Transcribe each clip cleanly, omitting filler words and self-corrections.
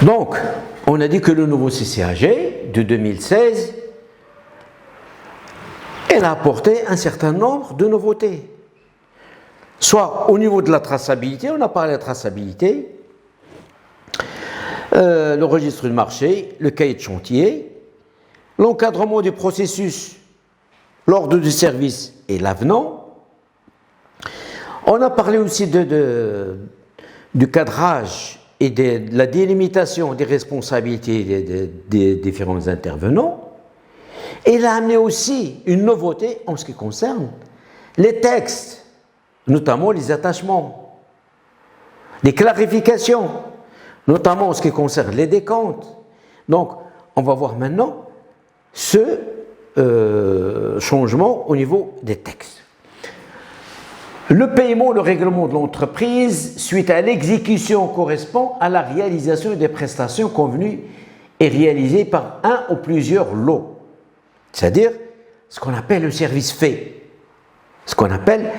Donc, on a dit que le nouveau CCAG de 2016, elle a apporté un certain nombre de nouveautés. Soit au niveau de la traçabilité, on a parlé de la traçabilité, le registre du marché, le cahier de chantier, l'encadrement du processus, l'ordre du service et l'avenant. On a parlé aussi du cadrage et de la délimitation des responsabilités des différents intervenants. Et il a amené aussi une nouveauté en ce qui concerne les textes, notamment les attachements, les clarifications, notamment en ce qui concerne les décomptes. Donc, on va voir maintenant ce changement au niveau des textes. Le paiement, le règlement de l'entreprise, suite à l'exécution, correspond à la réalisation des prestations convenues et réalisées par un ou plusieurs lots. C'est-à-dire ce qu'on appelle le service fait, ce qu'on appelle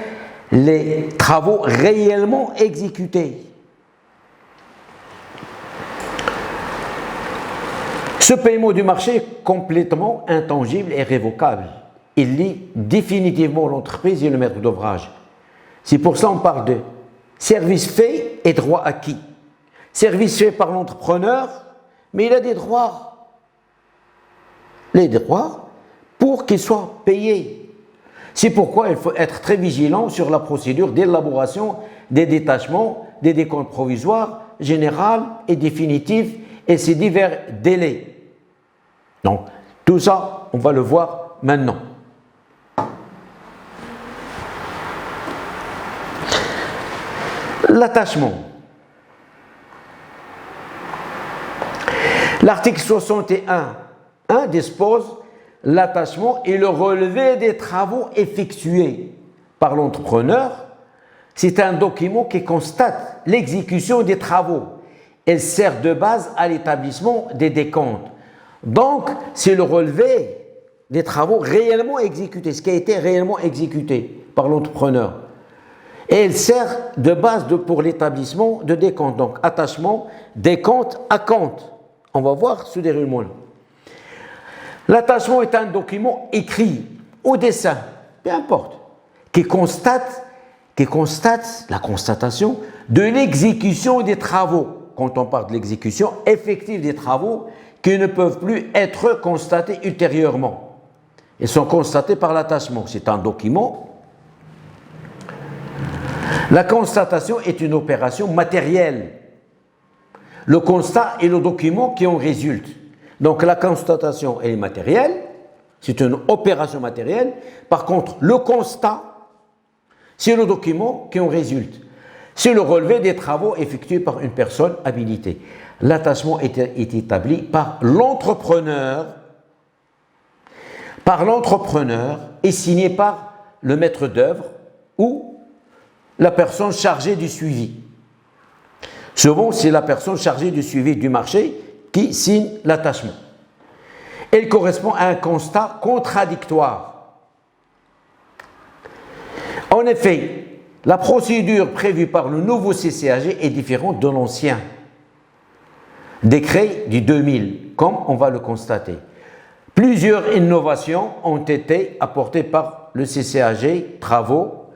les travaux réellement exécutés. Ce paiement du marché est complètement intangible et révocable. Il lie définitivement l'entreprise et le maître d'ouvrage. C'est pour ça qu'on parle de service fait et droit acquis. Service fait par l'entrepreneur, mais il a des droits. Les droits pour qu'il soit payé. C'est pourquoi il faut être très vigilant sur la procédure d'élaboration des détachements, des décomptes provisoires, générales et définitifs et ses divers délais. Donc, tout ça, on va le voir maintenant. L'attachement. L'article 61.1 dispose l'attachement et le relevé des travaux effectués par l'entrepreneur. C'est un document qui constate l'exécution des travaux. Elle sert de base à l'établissement des décomptes. Donc, c'est le relevé des travaux réellement exécutés, ce qui a été réellement exécuté par l'entrepreneur. Et elle sert de base pour l'établissement de décomptes. Donc, attachement, décompte, acompte. On va voir ce déroulement-là. L'attachement est un document écrit au dessin, peu importe, qui constate la constatation de l'exécution des travaux. Quand on parle de l'exécution effective des travaux qui ne peuvent plus être constatés ultérieurement. Ils sont constatés par l'attachement. C'est un document. La constatation est une opération matérielle. Le constat est le document qui en résulte. Donc la constatation elle est matérielle, c'est une opération matérielle. Par contre, le constat, c'est le document qui en résulte. C'est le relevé des travaux effectués par une personne habilitée. L'attachement est établi par l'entrepreneur et signé par le maître d'œuvre ou la personne chargée du suivi. Souvent, c'est la personne chargée du suivi du marché qui signe l'attachement. Elle correspond à un constat contradictoire. En effet, la procédure prévue par le nouveau CCAG est différente de l'ancien décret du 2000, comme on va le constater. Plusieurs innovations ont été apportées par le CCAG, travaux,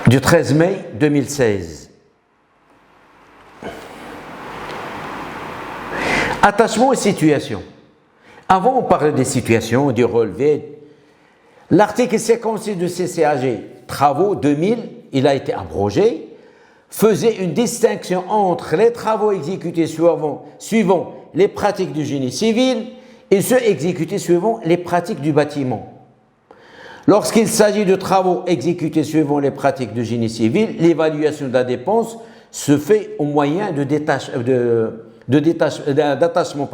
du 13 mai 2016. Attachement et situation. Avant, on parlait des situations, du relevé. L'article 56 du CCAG, travaux 2000, il a été abrogé, faisait une distinction entre les travaux exécutés suivant les pratiques du génie civil et ceux exécutés suivant les pratiques du bâtiment. Lorsqu'il s'agit de travaux exécutés suivant les pratiques du génie civil, l'évaluation de la dépense se fait au moyen d'attachement.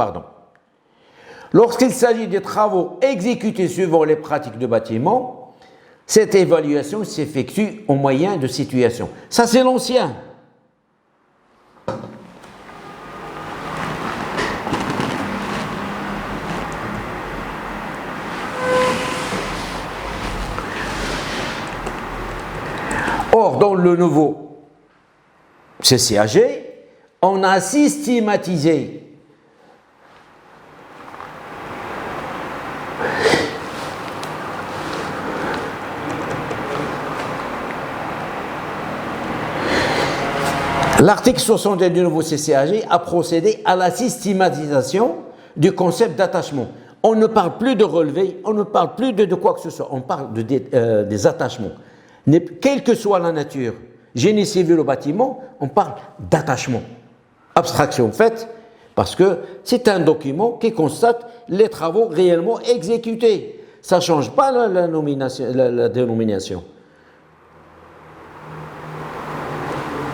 Lorsqu'il s'agit de travaux exécutés suivant les pratiques de bâtiment, cette évaluation s'effectue au moyen de situation. Ça, c'est l'ancien. Or, dans le nouveau CCAG, on a systématisé l'article 61 du nouveau CCAG a procédé à la systématisation du concept d'attachement. On ne parle plus de relevé, on ne parle plus de quoi que ce soit, on parle des attachements. Quelle que soit la nature, génie civil au bâtiment, on parle d'attachement. Abstraction faite, parce que c'est un document qui constate les travaux réellement exécutés. Ça ne change pas la dénomination.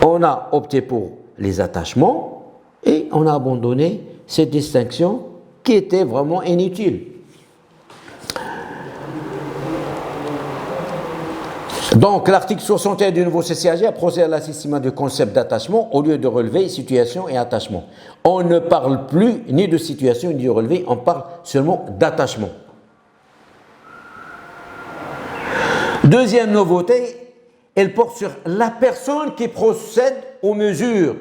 On a opté pour les attachements et on a abandonné cette distinction qui était vraiment inutile. Donc, l'article 61 du nouveau CCAG a procédé à l'assistiment du concept d'attachement au lieu de relevé, situation et attachement. On ne parle plus ni de situation ni de relevé, on parle seulement d'attachement. Deuxième nouveauté, elle porte sur la personne qui procède aux mesures.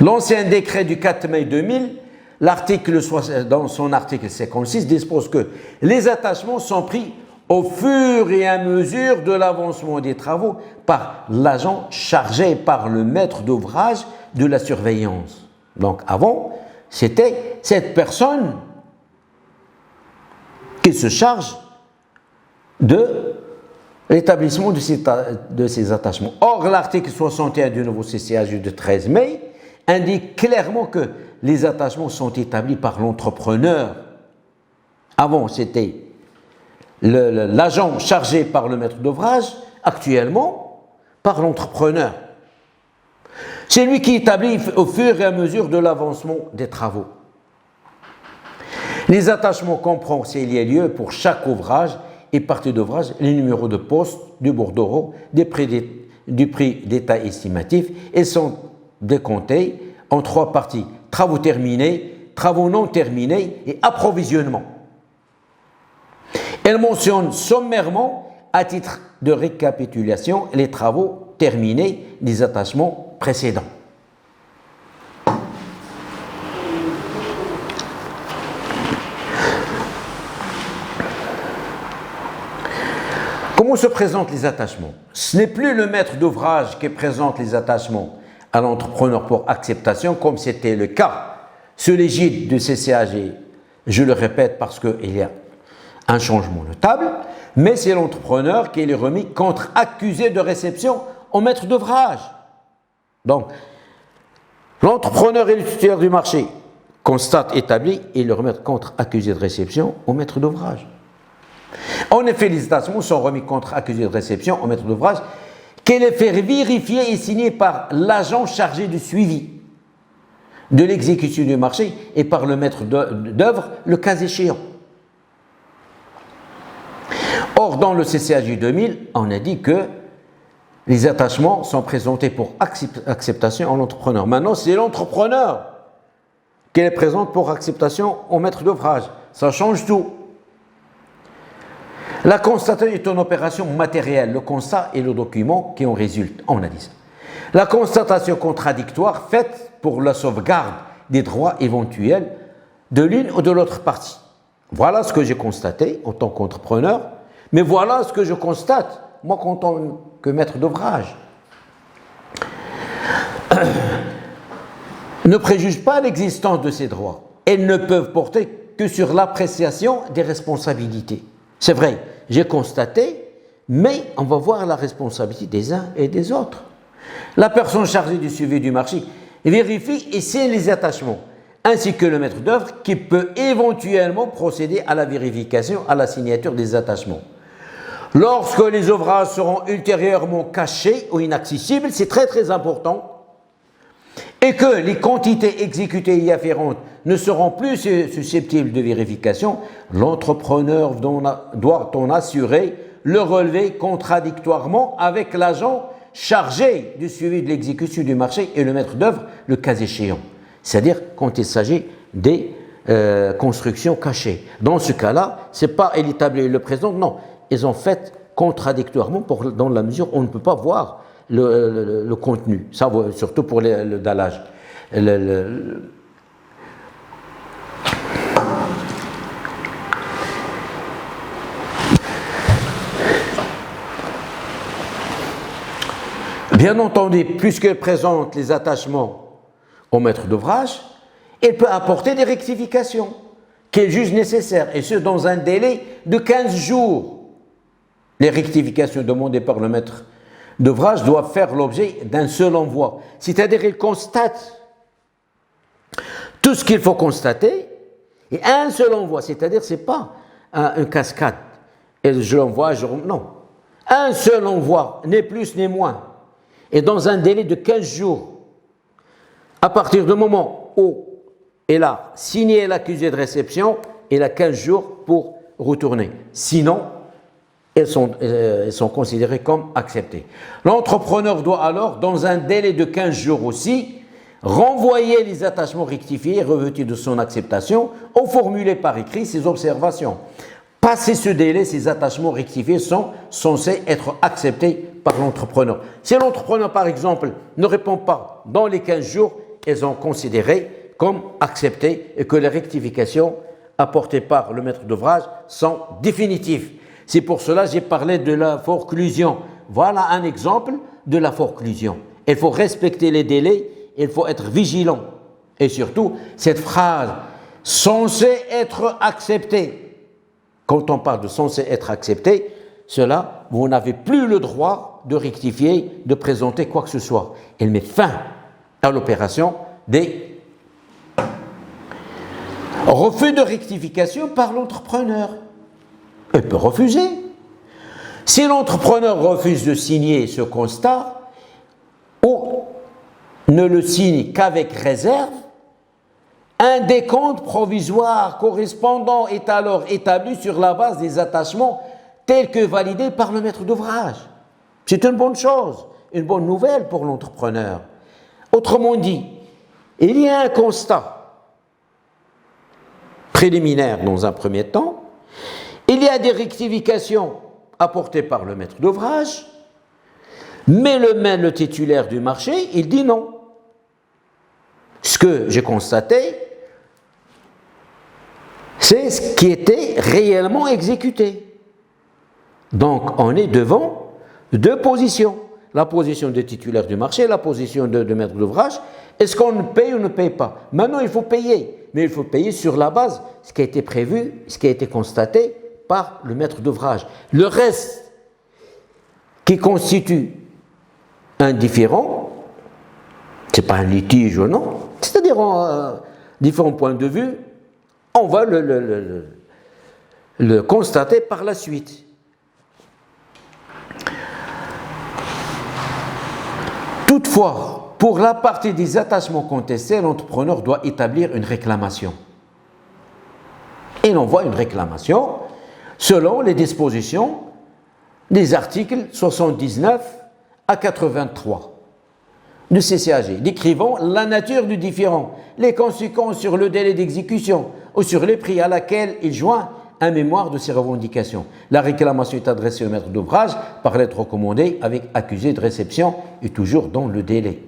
L'ancien décret du 4 mai 2000, dans son article 56, dispose que les attachements sont pris au fur et à mesure de l'avancement des travaux par l'agent chargé par le maître d'ouvrage de la surveillance. Donc avant, c'était cette personne qui se charge de l'établissement de ces attachements. Or, l'article 61 du nouveau CCAG du 13 mai indique clairement que les attachements sont établis par l'entrepreneur. Avant, c'était l'agent chargé par le maître d'ouvrage, actuellement, par l'entrepreneur. C'est lui qui établit au fur et à mesure de l'avancement des travaux. Les attachements comprennent, s'il y a lieu, pour chaque ouvrage et partie d'ouvrage, les numéros de poste, du bordereau, du prix d'état estimatif et sont décomptés en 3 parties. Travaux terminés, travaux non terminés et approvisionnement. Elle mentionne sommairement, à titre de récapitulation, les travaux terminés des attachements précédents. Comment se présentent les attachements? Ce n'est plus le maître d'ouvrage qui présente les attachements à l'entrepreneur pour acceptation, comme c'était le cas sous l'égide du CCAG. Je le répète parce qu'il y a un changement notable, mais c'est l'entrepreneur qui est remis contre-accusé de réception au maître d'ouvrage. Donc, l'entrepreneur et le titulaire du marché constatent, établit et le remettent contre-accusé de réception au maître d'ouvrage. En effet, les attachements sont remis contre-accusé de réception au maître d'ouvrage qui les fait vérifier et signer par l'agent chargé du suivi de l'exécution du marché et par le maître d'œuvre, le cas échéant. Or, dans le CCAG 2000, on a dit que les attachements sont présentés pour acceptation à l'entrepreneur. Maintenant, c'est l'entrepreneur qui les présente pour acceptation au maître d'ouvrage. Ça change tout. La constatation est une opération matérielle, le constat et le document qui en résultent. On a dit ça. La constatation contradictoire faite pour la sauvegarde des droits éventuels de l'une ou de l'autre partie. Voilà ce que j'ai constaté en tant qu'entrepreneur, mais voilà ce que je constate, moi, en tant que maître d'ouvrage. Ne préjuge pas l'existence de ces droits. Elles ne peuvent porter que sur l'appréciation des responsabilités. C'est vrai, j'ai constaté, mais on va voir la responsabilité des uns et des autres. La personne chargée du suivi du marché vérifie et signe les attachements, ainsi que le maître d'œuvre qui peut éventuellement procéder à la vérification, à la signature des attachements. Lorsque les ouvrages seront ultérieurement cachés ou inaccessibles, c'est très très important, et que les quantités exécutées y afférentes ne seront plus susceptibles de vérification, l'entrepreneur doit en assurer le relevé contradictoirement avec l'agent chargé du suivi de l'exécution du marché et le maître d'œuvre, le cas échéant. C'est-à-dire quand il s'agit des constructions cachées. Dans ce cas-là, ce n'est pas elle établit le présent, non. Ils ont fait contradictoirement dans la mesure où on ne peut pas voir le contenu. Ça, surtout pour le dallage. Bien entendu, puisqu'elle présente les attachements au maître d'ouvrage, elle peut apporter des rectifications qu'elle juge nécessaires, et ce dans un délai de 15 jours. Les rectifications demandées par le maître d'ouvrage doivent faire l'objet d'un seul envoi, c'est-à-dire il constate tout ce qu'il faut constater, et un seul envoi, c'est-à-dire ce n'est pas une cascade, et je l'envoie, non. Un seul envoi, ni plus ni moins. Et dans un délai de 15 jours, à partir du moment où elle a signé l'accusé de réception, elle a 15 jours pour retourner. Sinon, elles sont considérées comme acceptées. L'entrepreneur doit alors, dans un délai de 15 jours aussi, renvoyer les attachements rectifiés revêtus de son acceptation ou formuler par écrit ses observations. Passé ce délai, ces attachements rectifiés sont censés être acceptés par l'entrepreneur. Si l'entrepreneur, par exemple, ne répond pas dans les 15 jours, elles sont considérées comme acceptées et que les rectifications apportées par le maître d'ouvrage sont définitives. C'est pour cela que j'ai parlé de la forclusion. Voilà un exemple de la forclusion. Il faut respecter les délais, il faut être vigilant. Et surtout, cette phrase « censée être acceptée », quand on parle de censé être accepté, cela, vous n'avez plus le droit de rectifier, de présenter quoi que ce soit. Elle met fin à l'opération des refus de rectification par l'entrepreneur. Elle peut refuser. Si l'entrepreneur refuse de signer ce constat ou ne le signe qu'avec réserve, un décompte provisoire correspondant est alors établi sur la base des attachements tels que validés par le maître d'ouvrage. C'est une bonne chose, une bonne nouvelle pour l'entrepreneur. Autrement dit, il y a un constat préliminaire dans un premier temps, il y a des rectifications apportées par le maître d'ouvrage, mais le titulaire du marché, il dit non. Ce que j'ai constaté, c'est ce qui était réellement exécuté. Donc, on est devant deux positions. La position des titulaires du marché, la position de maître d'ouvrage. Est-ce qu'on paye ou ne paye pas? Maintenant, il faut payer. Mais il faut payer sur la base de ce qui a été prévu, ce qui a été constaté par le maître d'ouvrage. Le reste qui constitue un différend, ce n'est pas un litige ou non, c'est-à-dire différents points de vue, on va le constater par la suite. Toutefois, pour la partie des attachements contestés, l'entrepreneur doit établir une réclamation. Il envoie une réclamation selon les dispositions des articles 79 à 83 du CCAG, décrivant la nature du différend, les conséquences sur le délai d'exécution ou sur les prix à laquelle il joint un mémoire de ses revendications. La réclamation est adressée au maître d'ouvrage par lettre recommandée avec accusé de réception et toujours dans le délai.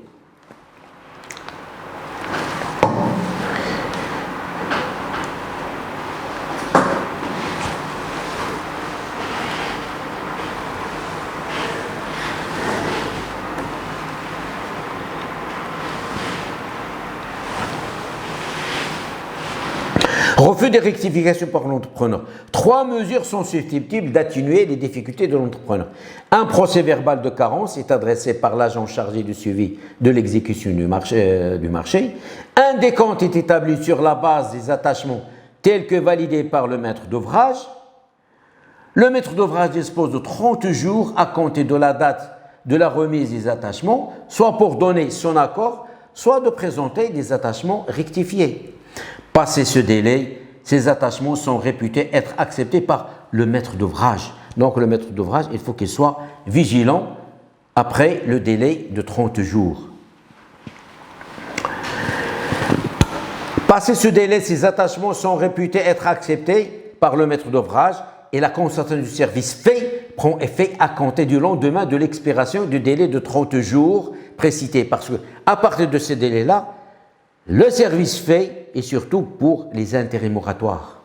Refus des rectifications par l'entrepreneur. 3 mesures sont susceptibles d'atténuer les difficultés de l'entrepreneur. Un procès verbal de carence est adressé par l'agent chargé du suivi de l'exécution du marché. Un décompte est établi sur la base des attachements tels que validés par le maître d'ouvrage. Le maître d'ouvrage dispose de 30 jours à compter de la date de la remise des attachements, soit pour donner son accord, soit de présenter des attachements rectifiés. Passé ce délai, ces attachements sont réputés être acceptés par le maître d'ouvrage. Donc le maître d'ouvrage, il faut qu'il soit vigilant après le délai de 30 jours. Passé ce délai, ces attachements sont réputés être acceptés par le maître d'ouvrage et la constatation du service fait prend effet à compter du lendemain de l'expiration du délai de 30 jours précité. Parce qu'à partir de ce délai-là, le service fait, et surtout pour les intérêts moratoires.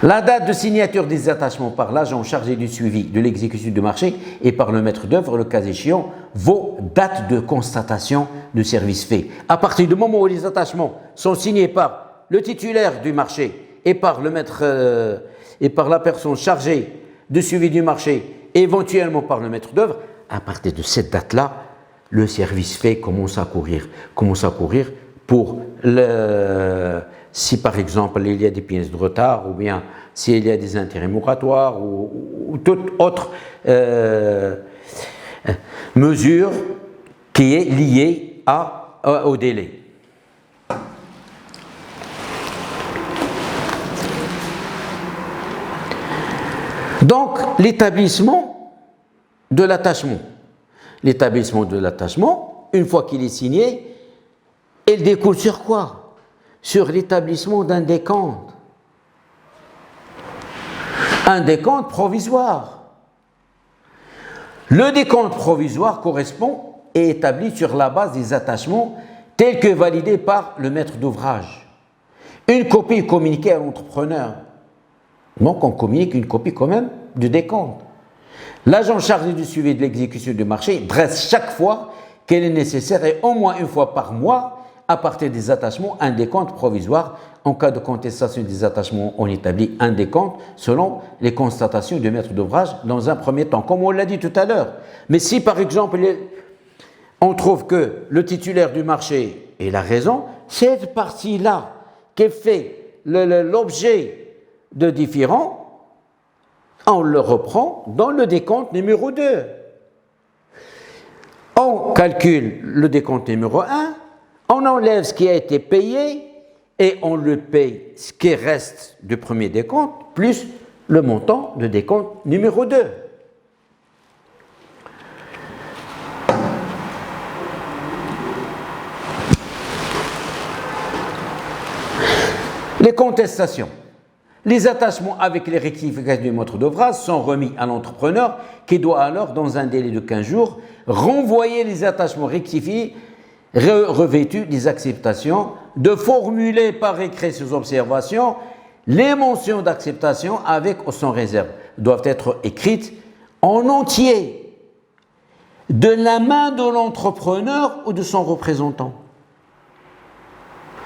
La date de signature des attachements par l'agent chargé du suivi de l'exécution du marché et par le maître d'œuvre, le cas échéant, vaut date de constatation du service fait. À partir du moment où les attachements sont signés par le titulaire du marché et par le maître et par la personne chargée du suivi du marché, éventuellement par le maître d'œuvre, à partir de cette date-là, le service fait commence à courir pour si par exemple il y a des pièces de retard ou bien s'il y a des intérêts moratoires ou toute autre mesure qui est liée au délai. Donc, l'établissement de l'attachement. L'établissement de l'attachement, une fois qu'il est signé, il découle sur quoi? Sur l'établissement d'un décompte. Un décompte provisoire. Le décompte provisoire correspond et est établi sur la base des attachements tels que validés par le maître d'ouvrage. Une copie est communiquée à l'entrepreneur. Donc on communique une copie quand même du décompte. L'agent chargé du suivi de l'exécution du marché dresse chaque fois qu'il est nécessaire et au moins une fois par mois, à partir des attachements, un décompte provisoire. En cas de contestation des attachements, on établit un décompte selon les constatations du maître d'ouvrage dans un premier temps, comme on l'a dit tout à l'heure. Mais si par exemple on trouve que le titulaire du marché est la raison, cette partie-là qui fait l'objet de différend, on le reprend dans le décompte numéro 2. On calcule le décompte numéro 1, on enlève ce qui a été payé et on le paye ce qui reste du premier décompte plus le montant de décompte numéro 2. Les contestations. Les attachements avec les rectifications du maître d'ouvrage sont remis à l'entrepreneur qui doit alors, dans un délai de 15 jours, renvoyer les attachements rectifiés revêtus des acceptations, de formuler par écrit ses observations. Les mentions d'acceptation avec ou sans réserve doivent être écrites en entier de la main de l'entrepreneur ou de son représentant.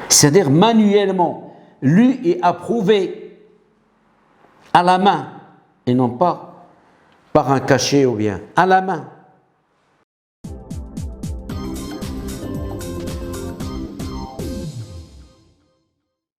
C'est-à-dire manuellement, lu et approuvé à la main et non pas par un cachet ou bien à la main.